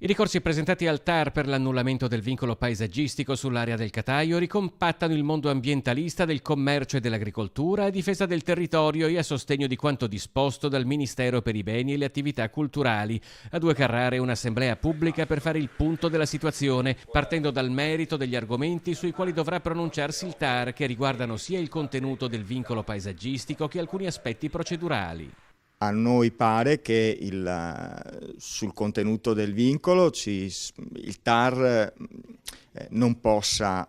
I ricorsi presentati al TAR per l'annullamento del vincolo paesaggistico sull'area del Cataio ricompattano il mondo ambientalista del commercio e dell'agricoltura a difesa del territorio e a sostegno di quanto disposto dal Ministero per i beni e le attività culturali. A Due Carrare un'assemblea pubblica per fare il punto della situazione, partendo dal merito degli argomenti sui quali dovrà pronunciarsi il TAR, che riguardano sia il contenuto del vincolo paesaggistico che alcuni aspetti procedurali. A noi pare che sul contenuto del vincolo il TAR non possa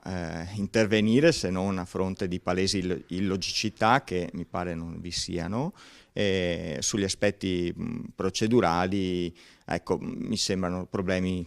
intervenire se non a fronte di palesi illogicità che mi pare non vi siano. Sugli aspetti procedurali, ecco, mi sembrano problemi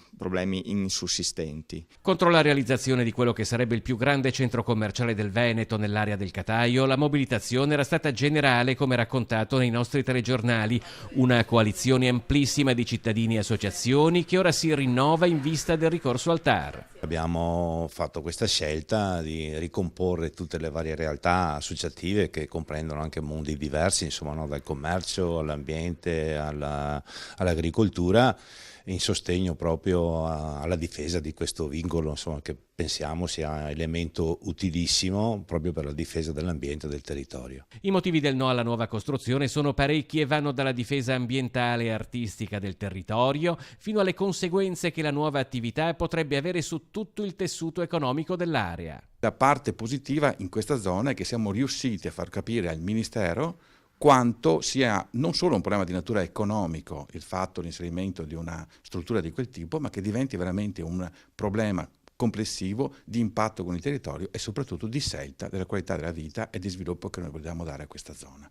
insussistenti. Contro la realizzazione di quello che sarebbe il più grande centro commerciale del Veneto nell'area del Cataio, la mobilitazione era stata generale, come raccontato nei nostri telegiornali. Una coalizione amplissima di cittadini e associazioni che ora si rinnova in vista del ricorso al TAR. Abbiamo fatto questa scelta di ricomporre tutte le varie realtà associative che comprendono anche mondi diversi, insomma, no? Dal commercio all'ambiente all'agricoltura, in sostegno proprio alla difesa di questo vincolo, insomma, che pensiamo sia elemento utilissimo proprio per la difesa dell'ambiente e del territorio. I motivi del no alla nuova costruzione sono parecchi e vanno dalla difesa ambientale e artistica del territorio fino alle conseguenze che la nuova attività potrebbe avere su tutto il tessuto economico dell'area. La parte positiva in questa zona è che siamo riusciti a far capire al Ministero quanto sia non solo un problema di natura economico il fatto l'inserimento di una struttura di quel tipo, ma che diventi veramente un problema complessivo di impatto con il territorio e soprattutto di scelta della qualità della vita e di sviluppo che noi vogliamo dare a questa zona.